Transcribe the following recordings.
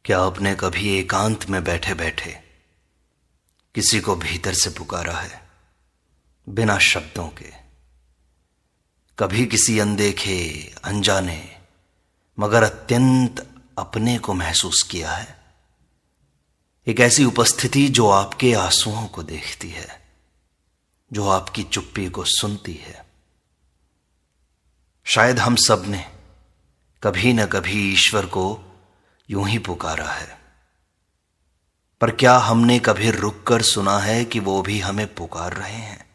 क्या आपने कभी एकांत में बैठे बैठे किसी को भीतर से पुकारा है, बिना शब्दों के? कभी किसी अनदेखे, अनजाने मगर अत्यंत अपने को महसूस किया है? एक ऐसी उपस्थिति जो आपके आंसुओं को देखती है, जो आपकी चुप्पी को सुनती है। शायद हम सब ने कभी न कभी ईश्वर को यूं ही पुकारा है, पर क्या हमने कभी रुककर सुना है कि वो भी हमें पुकार रहे हैं?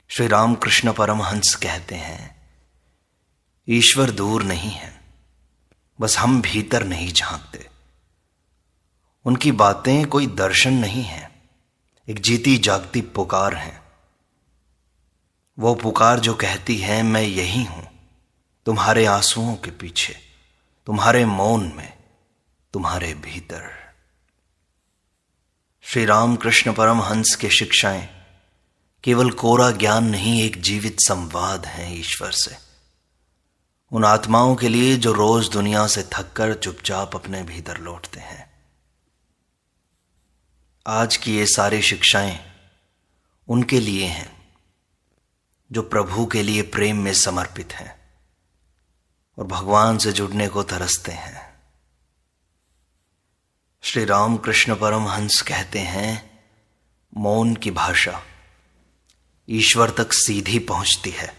श्री रामकृष्ण परमहंस कहते हैं, ईश्वर दूर नहीं है, बस हम भीतर नहीं झांकते। उनकी बातें कोई दर्शन नहीं है, एक जीती जागती पुकार है। वो पुकार जो कहती है, मैं यही हूं, तुम्हारे आंसुओं के पीछे, तुम्हारे मौन में, तुम्हारे भीतर। श्री रामकृष्ण परमहंस के शिक्षाएं केवल कोरा ज्ञान नहीं, एक जीवित संवाद है ईश्वर से। उन आत्माओं के लिए जो रोज दुनिया से थककर चुपचाप अपने भीतर लौटते हैं। आज की ये सारी शिक्षाएं उनके लिए हैं जो प्रभु के लिए प्रेम में समर्पित हैं और भगवान से जुड़ने को तरसते हैं। श्री रामकृष्ण परमहंस कहते हैं, मौन की भाषा ईश्वर तक सीधी पहुंचती है।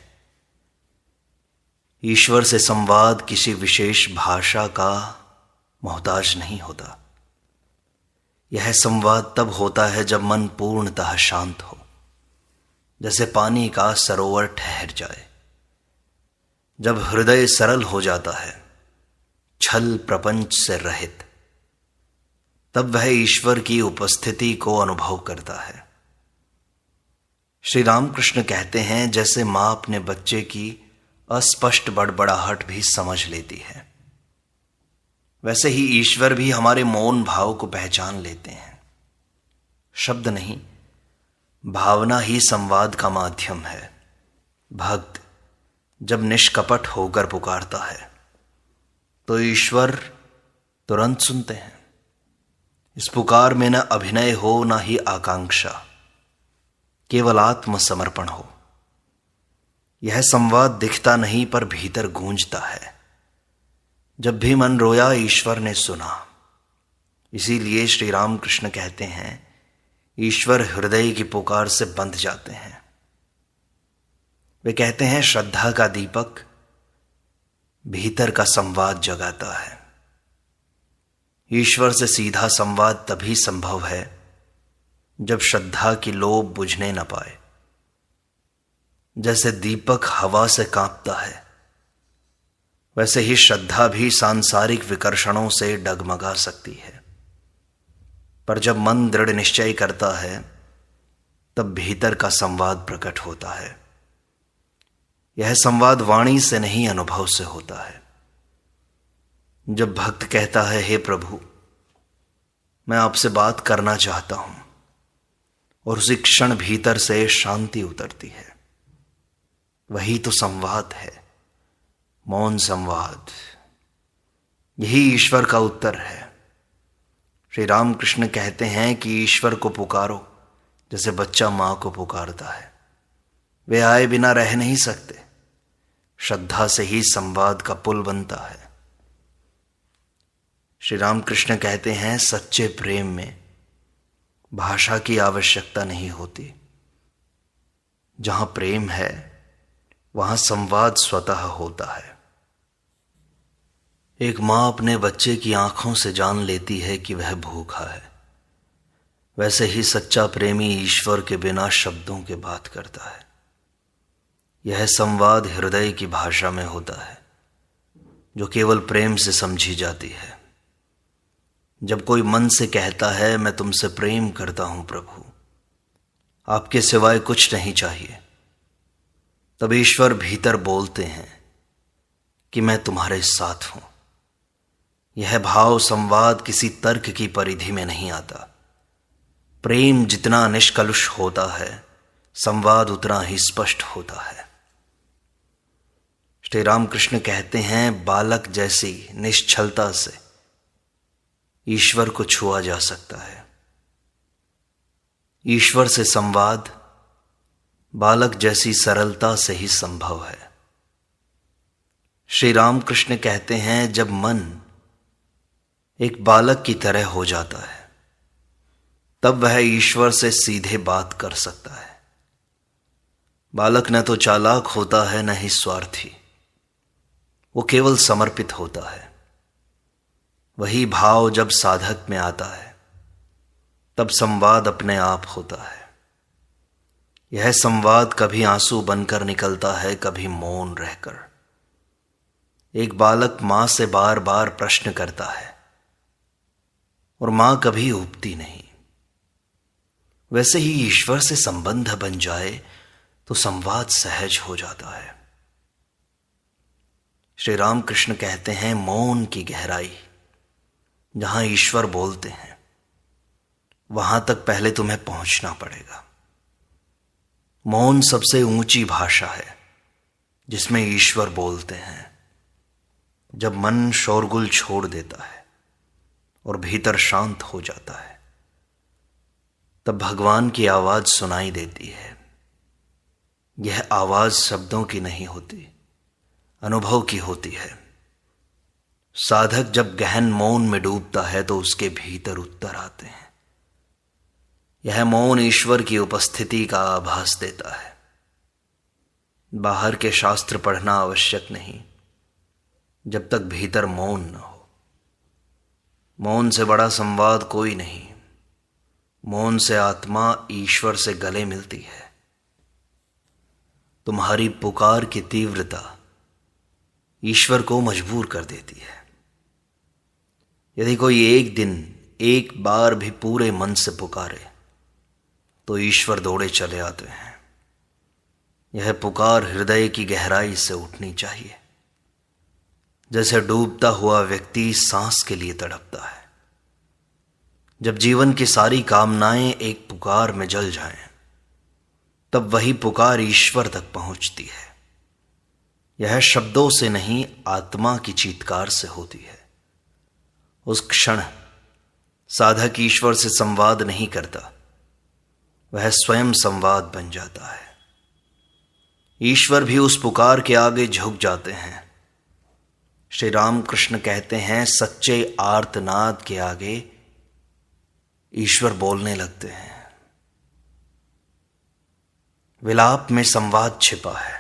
ईश्वर से संवाद किसी विशेष भाषा का मोहताज नहीं होता। यह संवाद तब होता है जब मन पूर्णतः शांत हो, जैसे पानी का सरोवर ठहर जाए। जब हृदय सरल हो जाता है, छल प्रपंच से रहित, तब वह ईश्वर की उपस्थिति को अनुभव करता है। श्री रामकृष्ण कहते हैं, जैसे मां अपने बच्चे की अस्पष्ट बड़बड़ाहट भी समझ लेती है, वैसे ही ईश्वर भी हमारे मौन भाव को पहचान लेते हैं। शब्द नहीं, भावना ही संवाद का माध्यम है। भक्त जब निष्कपट होकर पुकारता है तो ईश्वर तुरंत सुनते हैं। इस पुकार में न अभिनय हो, न ही आकांक्षा, केवल आत्मसमर्पण हो। यह संवाद दिखता नहीं पर भीतर गूंजता है। जब भी मन रोया, ईश्वर ने सुना। इसीलिए श्री रामकृष्ण कहते हैं, ईश्वर हृदय की पुकार से बंध जाते हैं। वे कहते हैं, श्रद्धा का दीपक भीतर का संवाद जगाता है। ईश्वर से सीधा संवाद तभी संभव है जब श्रद्धा की लौ बुझने न पाए। जैसे दीपक हवा से कांपता है, वैसे ही श्रद्धा भी सांसारिक विकर्षणों से डगमगा सकती है। पर जब मन दृढ़ निश्चय करता है, तब भीतर का संवाद प्रकट होता है। यह संवाद वाणी से नहीं, अनुभव से होता है। जब भक्त कहता है, हे प्रभु, मैं आपसे बात करना चाहता हूं, और उसी क्षण भीतर से शांति उतरती है, वही तो संवाद है, मौन संवाद। यही ईश्वर का उत्तर है। श्री रामकृष्ण कहते हैं कि ईश्वर को पुकारो जैसे बच्चा मां को पुकारता है। वे आए बिना रह नहीं सकते। श्रद्धा से ही संवाद का पुल बनता है। श्री रामकृष्ण कहते हैं, सच्चे प्रेम में भाषा की आवश्यकता नहीं होती। जहां प्रेम है, वहां संवाद स्वतः होता है। एक मां अपने बच्चे की आंखों से जान लेती है कि वह भूखा है। वैसे ही सच्चा प्रेमी ईश्वर के बिना शब्दों के बात करता है। यह संवाद हृदय की भाषा में होता है, जो केवल प्रेम से समझी जाती है। जब कोई मन से कहता है, मैं तुमसे प्रेम करता हूं प्रभु, आपके सिवाय कुछ नहीं चाहिए, तब ईश्वर भीतर बोलते हैं कि मैं तुम्हारे साथ हूं। यह भाव संवाद किसी तर्क की परिधि में नहीं आता। प्रेम जितना निष्कलुष होता है, संवाद उतना ही स्पष्ट होता है। श्री रामकृष्ण कहते हैं, बालक जैसी निश्चलता से ईश्वर को छुआ जा सकता है। ईश्वर से संवाद बालक जैसी सरलता से ही संभव है। श्री रामकृष्ण कहते हैं, जब मन एक बालक की तरह हो जाता है तब वह ईश्वर से सीधे बात कर सकता है। बालक न तो चालाक होता है न ही स्वार्थी, वो केवल समर्पित होता है। वही भाव जब साधक में आता है तब संवाद अपने आप होता है। यह संवाद कभी आंसू बनकर निकलता है, कभी मौन रहकर। एक बालक मां से बार बार प्रश्न करता है और मां कभी ऊबती नहीं। वैसे ही ईश्वर से संबंध बन जाए तो संवाद सहज हो जाता है। श्री रामकृष्ण कहते हैं, मौन की गहराई जहां ईश्वर बोलते हैं वहां तक पहले तुम्हें पहुंचना पड़ेगा। मौन सबसे ऊंची भाषा है जिसमें ईश्वर बोलते हैं। जब मन शोरगुल छोड़ देता है और भीतर शांत हो जाता है तब भगवान की आवाज सुनाई देती है। यह आवाज शब्दों की नहीं होती, अनुभव की होती है। साधक जब गहन मौन में डूबता है तो उसके भीतर उत्तर आते हैं। यह मौन ईश्वर की उपस्थिति का आभास देता है। बाहर के शास्त्र पढ़ना आवश्यक नहीं जब तक भीतर मौन न हो। मौन से बड़ा संवाद कोई नहीं। मौन से आत्मा ईश्वर से गले मिलती है। तुम्हारी पुकार की तीव्रता ईश्वर को मजबूर कर देती है। यदि कोई एक दिन एक बार भी पूरे मन से पुकारे तो ईश्वर दौड़े चले आते हैं। यह पुकार हृदय की गहराई से उठनी चाहिए, जैसे डूबता हुआ व्यक्ति सांस के लिए तड़पता है। जब जीवन की सारी कामनाएं एक पुकार में जल जाएं, तब वही पुकार ईश्वर तक पहुंचती है। यह शब्दों से नहीं, आत्मा की चीत्कार से होती है। उस क्षण साधक ईश्वर से संवाद नहीं करता, वह स्वयं संवाद बन जाता है। ईश्वर भी उस पुकार के आगे झुक जाते हैं। श्री रामकृष्ण कहते हैं, सच्चे आर्तनाद के आगे ईश्वर बोलने लगते हैं। विलाप में संवाद छिपा है।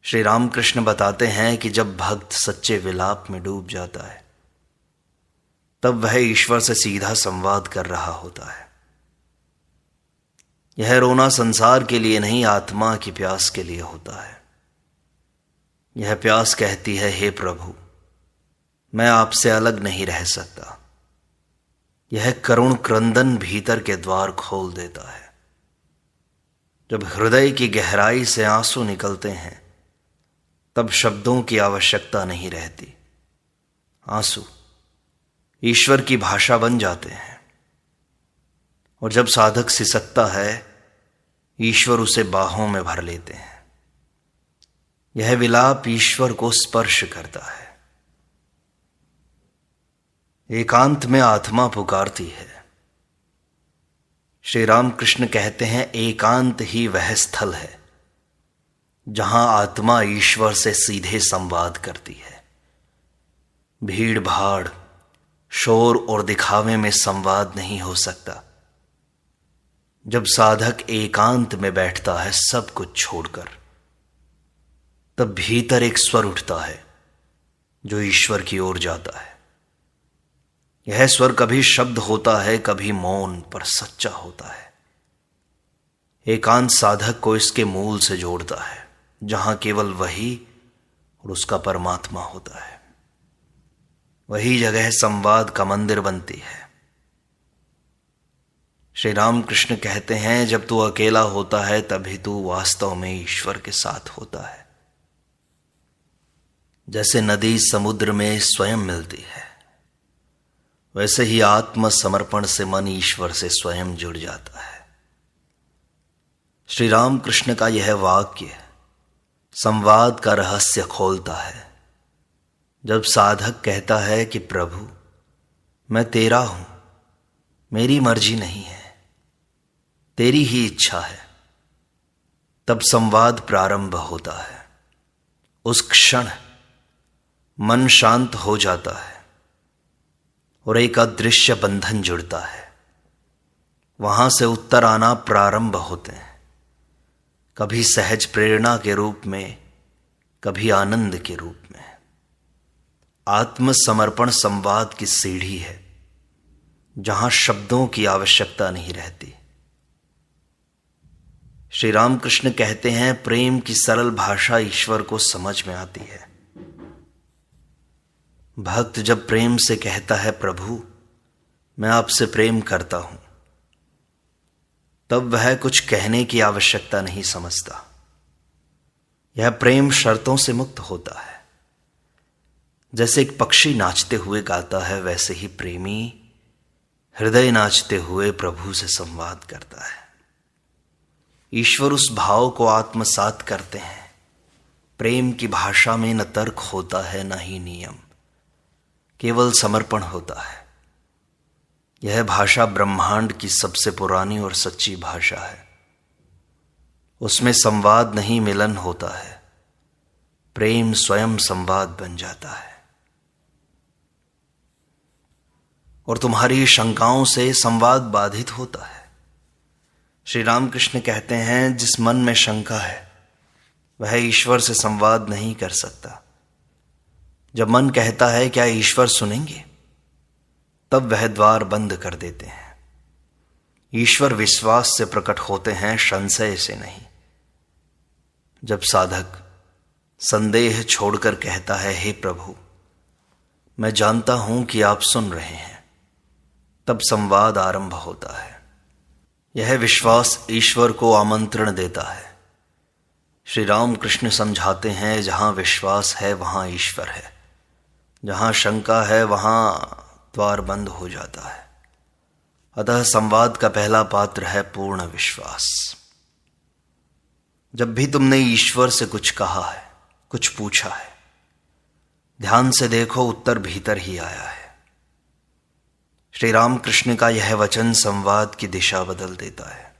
श्री रामकृष्ण बताते हैं कि जब भक्त सच्चे विलाप में डूब जाता है तब वह ईश्वर से सीधा संवाद कर रहा होता है। यह रोना संसार के लिए नहीं, आत्मा की प्यास के लिए होता है। यह प्यास कहती है, हे प्रभु, मैं आपसे अलग नहीं रह सकता। यह करुण क्रंदन भीतर के द्वार खोल देता है। जब हृदय की गहराई से आंसू निकलते हैं तब शब्दों की आवश्यकता नहीं रहती। आंसू ईश्वर की भाषा बन जाते हैं और जब साधक सिसकता है ईश्वर उसे बाहों में भर लेते हैं। यह विलाप ईश्वर को स्पर्श करता है। एकांत में आत्मा पुकारती है। श्री रामकृष्ण कहते हैं, एकांत ही वह स्थल है जहां आत्मा ईश्वर से सीधे संवाद करती है। भीड़ भाड़, शोर और दिखावे में संवाद नहीं हो सकता। जब साधक एकांत में बैठता है सब कुछ छोड़कर, तब भीतर एक स्वर उठता है जो ईश्वर की ओर जाता है। यह स्वर कभी शब्द होता है, कभी मौन, पर सच्चा होता है। एकांत साधक को इसके मूल से जोड़ता है जहां केवल वही और उसका परमात्मा होता है। वही जगह संवाद का मंदिर बनती है। श्री रामकृष्ण कहते हैं, जब तू अकेला होता है तभी तू वास्तव में ईश्वर के साथ होता है। जैसे नदी समुद्र में स्वयं मिलती है, वैसे ही आत्म समर्पण से मन ईश्वर से स्वयं जुड़ जाता है। श्री रामकृष्ण का यह वाक्य संवाद का रहस्य खोलता है। जब साधक कहता है कि प्रभु, मैं तेरा हूं, मेरी मर्जी नहीं है, तेरी ही इच्छा है, तब संवाद प्रारंभ होता है। उस क्षण मन शांत हो जाता है और एक अदृश्य बंधन जुड़ता है। वहां से उत्तर आना प्रारंभ होते हैं, कभी सहज प्रेरणा के रूप में, कभी आनंद के रूप में। आत्मसमर्पण संवाद की सीढ़ी है जहां शब्दों की आवश्यकता नहीं रहती। श्री रामकृष्ण कहते हैं, प्रेम की सरल भाषा ईश्वर को समझ में आती है। भक्त जब प्रेम से कहता है, प्रभु मैं आपसे प्रेम करता हूं, तब वह कुछ कहने की आवश्यकता नहीं समझता। यह प्रेम शर्तों से मुक्त होता है। जैसे एक पक्षी नाचते हुए गाता है, वैसे ही प्रेमी हृदय नाचते हुए प्रभु से संवाद करता है। ईश्वर उस भाव को आत्मसात करते हैं। प्रेम की भाषा में न तर्क होता है, न ही नियम, केवल समर्पण होता है। यह भाषा ब्रह्मांड की सबसे पुरानी और सच्ची भाषा है। उसमें संवाद नहीं, मिलन होता है। प्रेम स्वयं संवाद बन जाता है और तुम्हारी शंकाओं से संवाद बाधित होता है। श्री रामकृष्ण कहते हैं, जिस मन में शंका है वह ईश्वर से संवाद नहीं कर सकता। जब मन कहता है क्या ईश्वर सुनेंगे, तब वह द्वार बंद कर देते हैं। ईश्वर विश्वास से प्रकट होते हैं, संशय से नहीं। जब साधक संदेह छोड़कर कहता है, हे प्रभु मैं जानता हूं कि आप सुन रहे हैं, तब संवाद आरंभ होता है। यह विश्वास ईश्वर को आमंत्रण देता है। श्री रामकृष्ण समझाते हैं, जहां विश्वास है वहां ईश्वर है, जहां शंका है वहां द्वार बंद हो जाता है। अतः संवाद का पहला पात्र है पूर्ण विश्वास। जब भी तुमने ईश्वर से कुछ कहा है, कुछ पूछा है, ध्यान से देखो, उत्तर भीतर ही आया है। श्री रामकृष्ण का यह वचन संवाद की दिशा बदल देता है।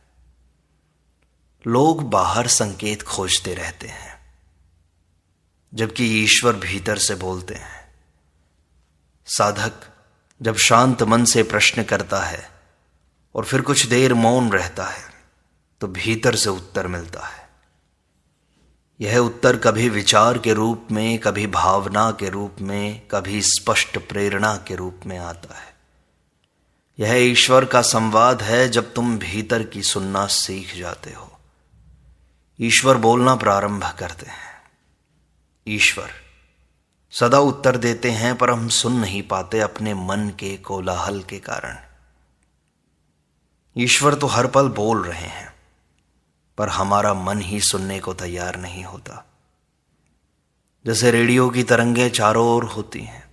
लोग बाहर संकेत खोजते रहते हैं, जबकि ईश्वर भीतर से बोलते हैं। साधक जब शांत मन से प्रश्न करता है और फिर कुछ देर मौन रहता है, तो भीतर से उत्तर मिलता है। यह उत्तर कभी विचार के रूप में, कभी भावना के रूप में, कभी स्पष्ट प्रेरणा के रूप में आता है। यह ईश्वर का संवाद है जब तुम भीतर की सुनना सीख जाते हो। ईश्वर बोलना प्रारंभ करते हैं। ईश्वर सदा उत्तर देते हैं, पर हम सुन नहीं पाते अपने मन के कोलाहल के कारण। ईश्वर तो हर पल बोल रहे हैं, पर हमारा मन ही सुनने को तैयार नहीं होता। जैसे रेडियो की तरंगें चारों ओर होती हैं,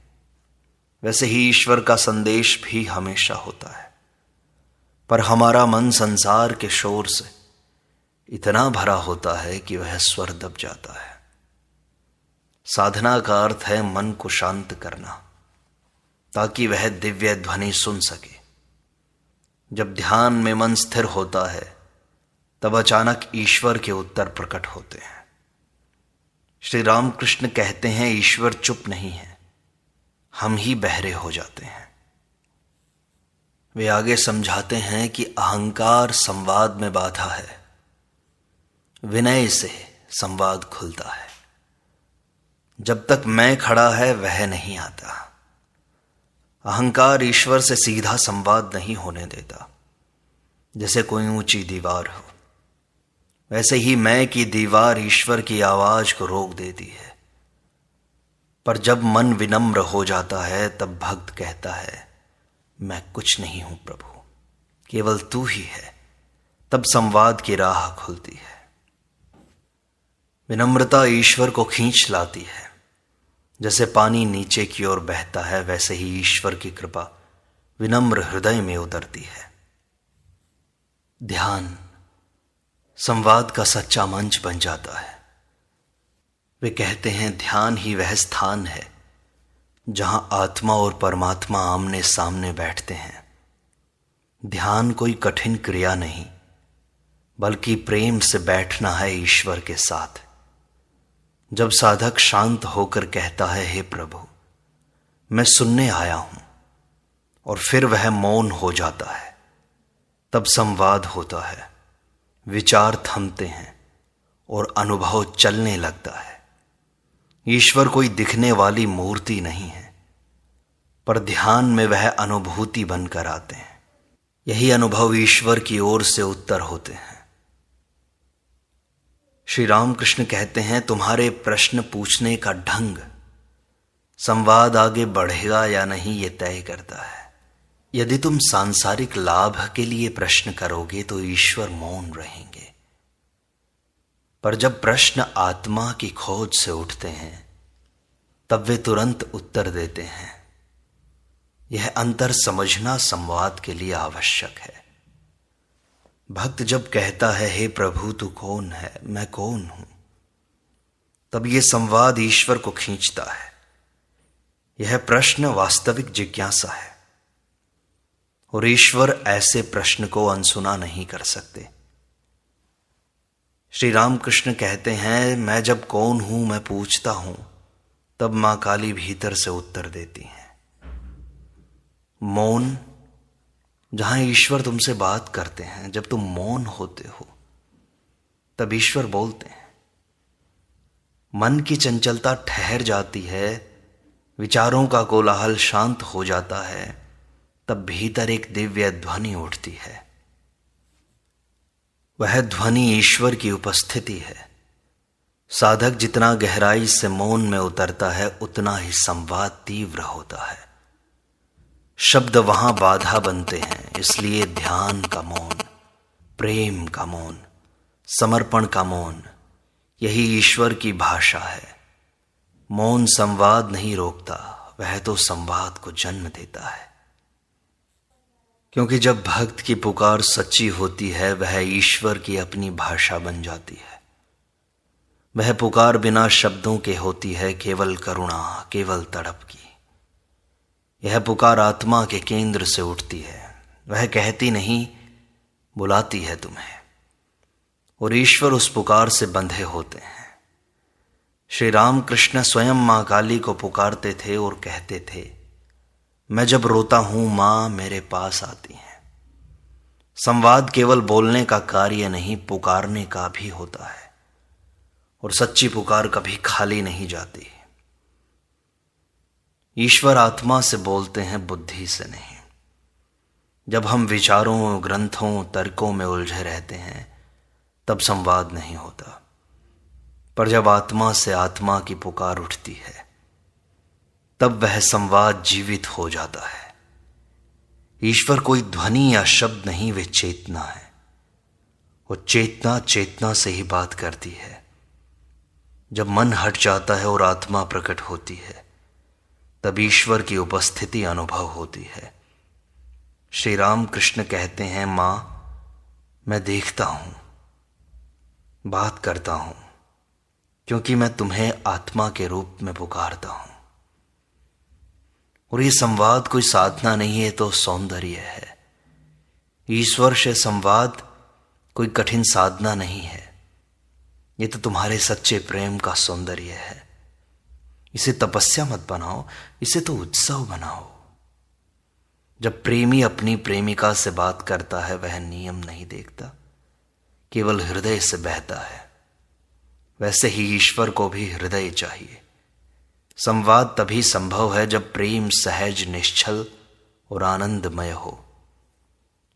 वैसे ही ईश्वर का संदेश भी हमेशा होता है, पर हमारा मन संसार के शोर से इतना भरा होता है कि वह स्वर दब जाता है। साधना का अर्थ है मन को शांत करना, ताकि वह दिव्य ध्वनि सुन सके। जब ध्यान में मन स्थिर होता है, तब अचानक ईश्वर के उत्तर प्रकट होते हैं। श्री रामकृष्ण कहते हैं, ईश्वर चुप नहीं है, हम ही बहरे हो जाते हैं। वे आगे समझाते हैं कि अहंकार संवाद में बाधा है, विनय से संवाद खुलता है। जब तक मैं खड़ा है वह नहीं आता। अहंकार ईश्वर से सीधा संवाद नहीं होने देता। जैसे कोई ऊंची दीवार हो, वैसे ही मैं की दीवार ईश्वर की आवाज को रोक देती है। पर जब मन विनम्र हो जाता है, तब भक्त कहता है, मैं कुछ नहीं हूं प्रभु, केवल तू ही है। तब संवाद की राह खुलती है। विनम्रता ईश्वर को खींच लाती है। जैसे पानी नीचे की ओर बहता है, वैसे ही ईश्वर की कृपा विनम्र हृदय में उतरती है। ध्यान संवाद का सच्चा मंच बन जाता है। वे कहते हैं, ध्यान ही वह स्थान है जहां आत्मा और परमात्मा आमने सामने बैठते हैं। ध्यान कोई कठिन क्रिया नहीं, बल्कि प्रेम से बैठना है ईश्वर के साथ। जब साधक शांत होकर कहता है, हे प्रभु, मैं सुनने आया हूं, और फिर वह मौन हो जाता है, तब संवाद होता है, विचार थमते हैं और अनुभव चलने लगता है। ईश्वर कोई दिखने वाली मूर्ति नहीं है, पर ध्यान में वह अनुभूति बनकर आते हैं। यही अनुभव ईश्वर की ओर से उत्तर होते हैं। श्री रामकृष्ण कहते हैं, तुम्हारे प्रश्न पूछने का ढंग संवाद आगे बढ़ेगा या नहीं ये तय करता है। यदि तुम सांसारिक लाभ के लिए प्रश्न करोगे तो ईश्वर मौन रहेंगे, पर जब प्रश्न आत्मा की खोज से उठते हैं तब वे तुरंत उत्तर देते हैं। यह अंतर समझना संवाद के लिए आवश्यक है। भक्त जब कहता है, हे प्रभु तू कौन है, मैं कौन हूं, तब यह संवाद ईश्वर को खींचता है। यह प्रश्न वास्तविक जिज्ञासा है, और ईश्वर ऐसे प्रश्न को अनसुना नहीं कर सकते। श्री रामकृष्ण कहते हैं, मैं जब कौन हूं मैं पूछता हूं, तब मां काली भीतर से उत्तर देती हैं। मौन, जहां ईश्वर तुमसे बात करते हैं, जब तुम मौन होते हो तब ईश्वर बोलते हैं। मन की चंचलता ठहर जाती है, विचारों का कोलाहल शांत हो जाता है, तब भीतर एक दिव्य ध्वनि उठती है। वह ध्वनि ईश्वर की उपस्थिति है। साधक जितना गहराई से मौन में उतरता है, उतना ही संवाद तीव्र होता है। शब्द वहां बाधा बनते हैं, इसलिए ध्यान का मौन, प्रेम का मौन, समर्पण का मौन, यही ईश्वर की भाषा है। मौन संवाद नहीं रोकता, वह तो संवाद को जन्म देता है। क्योंकि जब भक्त की पुकार सच्ची होती है, वह ईश्वर की अपनी भाषा बन जाती है। वह पुकार बिना शब्दों के होती है, केवल करुणा, केवल तड़प की। यह पुकार आत्मा के केंद्र से उठती है। वह कहती नहीं, बुलाती है तुम्हें, और ईश्वर उस पुकार से बंधे होते हैं। श्री रामकृष्ण स्वयं मां काली को पुकारते थे और कहते थे, मैं जब रोता हूं मां मेरे पास आती हैं। संवाद केवल बोलने का कार्य नहीं, पुकारने का भी होता है, और सच्ची पुकार कभी खाली नहीं जाती। ईश्वर आत्मा से बोलते हैं, बुद्धि से नहीं। जब हम विचारों, ग्रंथों, तर्कों में उलझे रहते हैं तब संवाद नहीं होता, पर जब आत्मा से आत्मा की पुकार उठती है तब वह संवाद जीवित हो जाता है। ईश्वर कोई ध्वनि या शब्द नहीं, वे चेतना है। वो चेतना चेतना से ही बात करती है। जब मन हट जाता है और आत्मा प्रकट होती है, तब ईश्वर की उपस्थिति अनुभव होती है। श्री रामकृष्ण कहते हैं, मां मैं देखता हूं, बात करता हूं, क्योंकि मैं तुम्हें आत्मा के रूप में पुकारता हूं। और ये संवाद कोई साधना नहीं है, तो सौंदर्य है। ईश्वर से संवाद कोई कठिन साधना नहीं है, ये तो तुम्हारे सच्चे प्रेम का सौंदर्य है। इसे तपस्या मत बनाओ, इसे तो उत्सव बनाओ। जब प्रेमी अपनी प्रेमिका से बात करता है, वह नियम नहीं देखता, केवल हृदय से बहता है। वैसे ही ईश्वर को भी हृदय चाहिए। संवाद तभी संभव है जब प्रेम सहज, निश्चल और आनंदमय हो।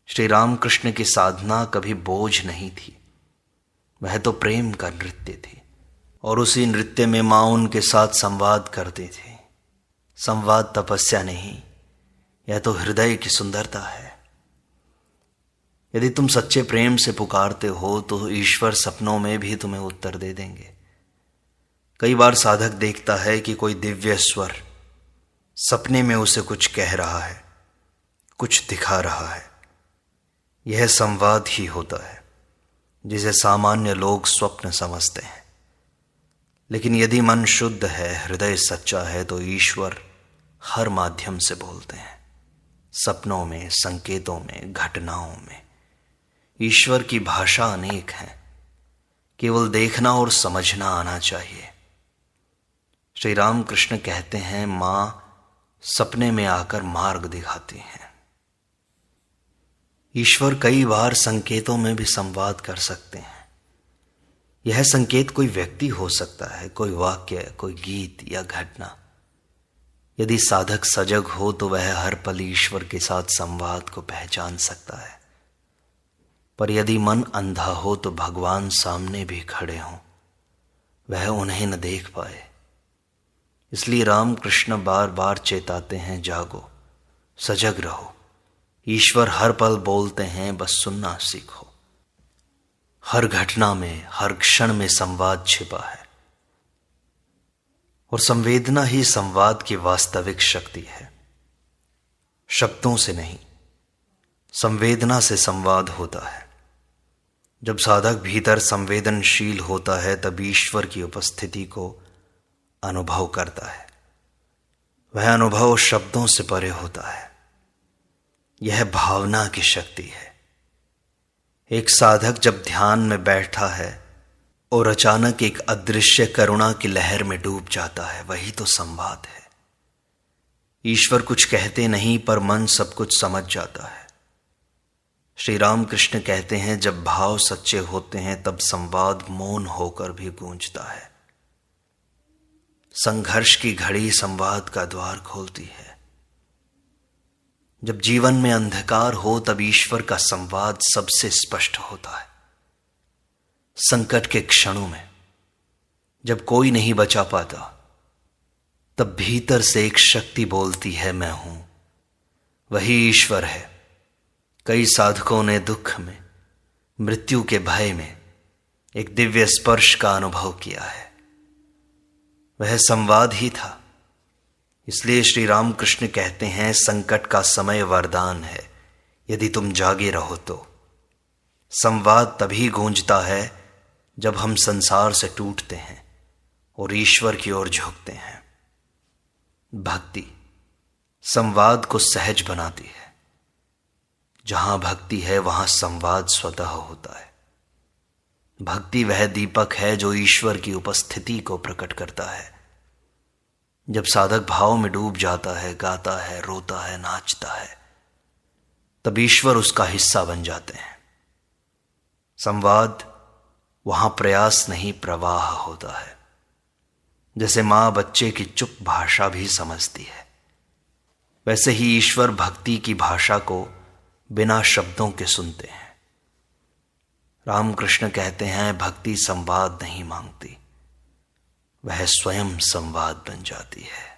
श्री रामकृष्ण की साधना कभी बोझ नहीं थी, वह तो प्रेम का नृत्य थी, और उसी नृत्य में मां उनके साथ संवाद करती थी। संवाद तपस्या नहीं, यह तो हृदय की सुंदरता है। यदि तुम सच्चे प्रेम से पुकारते हो तो ईश्वर सपनों में भी तुम्हें उत्तर दे देंगे। कई बार साधक देखता है कि कोई दिव्य स्वर सपने में उसे कुछ कह रहा है, कुछ दिखा रहा है। यह संवाद ही होता है, जिसे सामान्य लोग स्वप्न समझते हैं। लेकिन यदि मन शुद्ध है, हृदय सच्चा है, तो ईश्वर हर माध्यम से बोलते हैं, सपनों में, संकेतों में, घटनाओं में। ईश्वर की भाषा अनेक है, केवल देखना और समझना आना चाहिए। श्री राम कृष्ण कहते हैं, मां सपने में आकर मार्ग दिखाती हैं। ईश्वर कई बार संकेतों में भी संवाद कर सकते हैं। यह संकेत कोई व्यक्ति हो सकता है, कोई वाक्य, कोई गीत या घटना। यदि साधक सजग हो तो वह हर पल ईश्वर के साथ संवाद को पहचान सकता है। पर यदि मन अंधा हो तो भगवान सामने भी खड़े हों, वह उन्हें न देख पाए। इसलिए रामकृष्ण बार बार चेताते हैं, जागो, सजग रहो। ईश्वर हर पल बोलते हैं, बस सुनना सीखो। हर घटना में, हर क्षण में संवाद छिपा है, और संवेदना ही संवाद की वास्तविक शक्ति है। शब्दों से नहीं, संवेदना से संवाद होता है। जब साधक भीतर संवेदनशील होता है तब ईश्वर की उपस्थिति को अनुभव करता है। वह अनुभव शब्दों से परे होता है। यह भावना की शक्ति है। एक साधक जब ध्यान में बैठा है और अचानक एक अदृश्य करुणा की लहर में डूब जाता है, वही तो संवाद है। ईश्वर कुछ कहते नहीं पर मन सब कुछ समझ जाता है। श्री राम कृष्ण कहते हैं, जब भाव सच्चे होते हैं तब संवाद मौन होकर भी गूंजता है। संघर्ष की घड़ी संवाद का द्वार खोलती है। जब जीवन में अंधकार हो तब ईश्वर का संवाद सबसे स्पष्ट होता है। संकट के क्षणों में जब कोई नहीं बचा पाता तब भीतर से एक शक्ति बोलती है, मैं हूं। वही ईश्वर है। कई साधकों ने दुख में, मृत्यु के भय में एक दिव्य स्पर्श का अनुभव किया है। वह संवाद ही था। इसलिए श्री राम कृष्ण कहते हैं, संकट का समय वरदान है, यदि तुम जागे रहो तो। संवाद तभी गूंजता है जब हम संसार से टूटते हैं और ईश्वर की ओर झुकते हैं। भक्ति संवाद को सहज बनाती है। जहां भक्ति है वहां संवाद स्वतः होता है। भक्ति वह दीपक है जो ईश्वर की उपस्थिति को प्रकट करता है। जब साधक भाव में डूब जाता है, गाता है, रोता है, नाचता है, तब ईश्वर उसका हिस्सा बन जाते हैं। संवाद वहां प्रयास नहीं, प्रवाह होता है। जैसे मां बच्चे की चुप भाषा भी समझती है, वैसे ही ईश्वर भक्ति की भाषा को बिना शब्दों के सुनते हैं। रामकृष्ण कहते हैं, भक्ति संवाद नहीं मांगती, वह स्वयं संवाद बन जाती है।